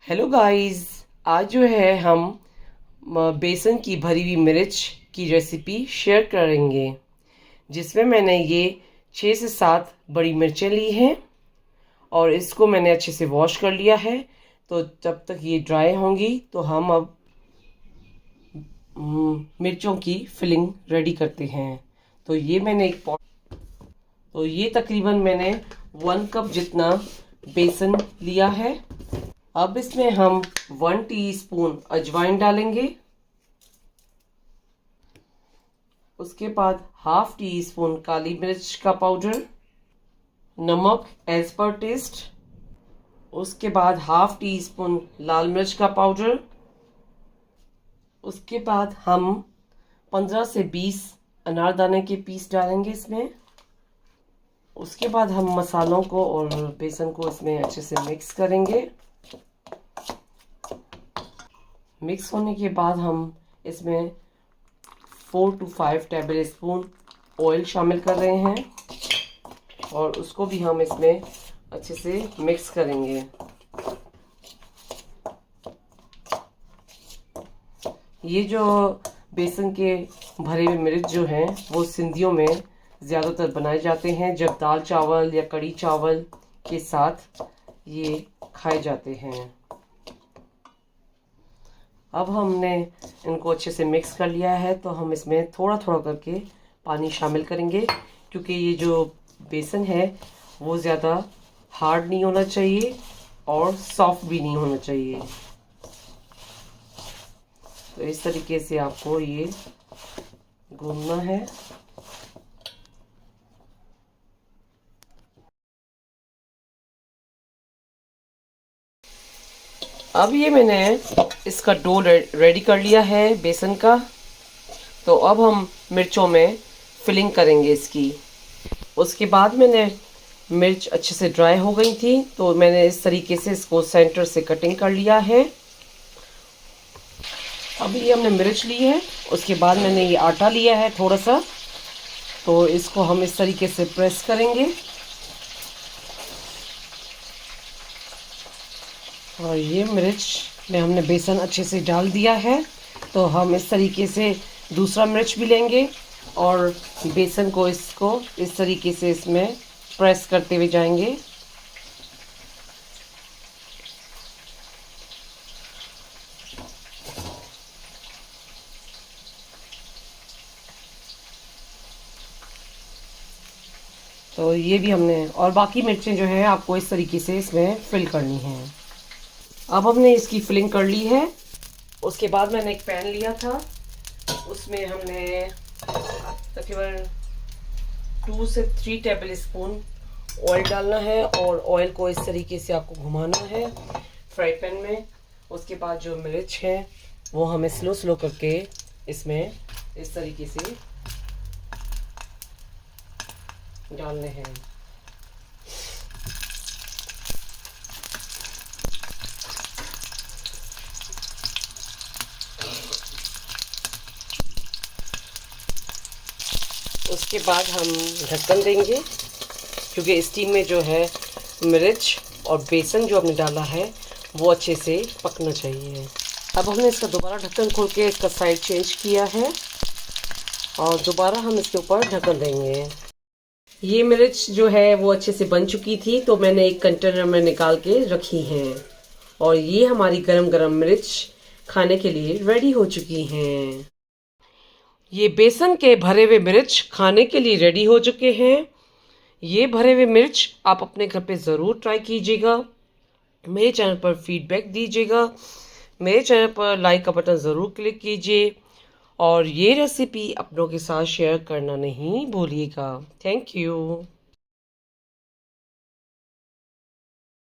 Hello guys. आज जो है हम बेसन की भरी हुई मिर्च की रेसिपी शेयर करेंगे, जिसमें मैंने ये 6 से 7 बड़ी मिर्चें ली हैं और इसको मैंने अच्छे से वॉश कर लिया है। तो जब तक ये ड्राई होंगी तो हम अब मिर्चों की फिलिंग रेडी करते हैं। तो ये मैंने एक पॉट तो ये तकरीबन मैंने 1 कप जितना बेसन लिया है। अब इसमें हम 1 टीस्पून अजवाइन डालेंगे। उसके बाद हाफ टी स्पून काली मिर्च का पाउडर, नमक एज पर टेस्ट। उसके बाद हाफ टी स्पून लाल मिर्च का पाउडर। उसके बाद हम 15 से 20 अनारदाने के पीस डालेंगे इसमें। उसके बाद हम मसालों को और बेसन को इसमें अच्छे से मिक्स करेंगे। मिक्स होने के बाद हम इसमें 4 to 5 टेबल स्पून ऑयल शामिल कर रहे हैं और उसको भी हम इसमें अच्छे से मिक्स करेंगे। ये जो बेसन के भरे हुए मिर्च जो हैं वो सिंधियों में ज़्यादातर बनाए जाते हैं जब दाल चावल या कड़ी चावल के साथ ये खाए जाते हैं। अब हमने इनको अच्छे से मिक्स कर लिया है तो हम इसमें थोड़ा थोड़ा करके पानी शामिल करेंगे, क्योंकि ये जो बेसन है वो ज़्यादा हार्ड नहीं होना चाहिए और सॉफ्ट भी नहीं होना चाहिए। तो इस तरीके से आपको ये गूंदना है। अब ये मैंने इसका डो रेडी कर लिया है बेसन का। तो अब हम मिर्चों में फिलिंग करेंगे इसकी। उसके बाद मैंने मिर्च अच्छे से ड्राई हो गई थी तो मैंने इस तरीके से इसको सेंटर से कटिंग कर लिया है। अब ये हमने मिर्च ली है, उसके बाद मैंने ये आटा लिया है थोड़ा सा, तो इसको हम इस तरीके से प्रेस करेंगे और ये मिर्च में हमने बेसन अच्छे से डाल दिया है। तो हम इस तरीके से दूसरा मिर्च भी लेंगे और बेसन को इसको इस तरीके से इसमें प्रेस करते हुए जाएंगे। तो ये भी हमने, और बाकी मिर्चें जो है आपको इस तरीके से इसमें फिल करनी है। अब हमने इसकी फिलिंग कर ली है। उसके बाद मैंने एक पैन लिया था, उसमें हमने तकरीबन 2 से 3 टेबल स्पून ऑयल डालना है और ऑयल को इस तरीके से आपको घुमाना है फ्राई पैन में। उसके बाद जो मिर्च है वो हमें स्लो स्लो करके इसमें इस तरीके से डालने हैं। उसके बाद हम ढक्कन देंगे, क्योंकि स्टीम में जो है मिर्च और बेसन जो हमने डाला है वो अच्छे से पकना चाहिए। अब हमने इसका दोबारा ढक्कन खोल के इसका साइड चेंज किया है और दोबारा हम इसके ऊपर ढक्कन देंगे। ये मिर्च जो है वो अच्छे से बन चुकी थी तो मैंने एक कंटेनर में निकाल के रखी हैं और ये हमारी गरम गरम मिर्च खाने के लिए रेडी हो चुकी हैं। ये बेसन के भरे हुए मिर्च खाने के लिए रेडी हो चुके हैं। ये भरे हुए मिर्च आप अपने घर पे ज़रूर ट्राई कीजिएगा। मेरे चैनल पर फीडबैक दीजिएगा। मेरे चैनल पर लाइक का बटन ज़रूर क्लिक कीजिए और ये रेसिपी अपनों के साथ शेयर करना नहीं भूलिएगा। Thank you.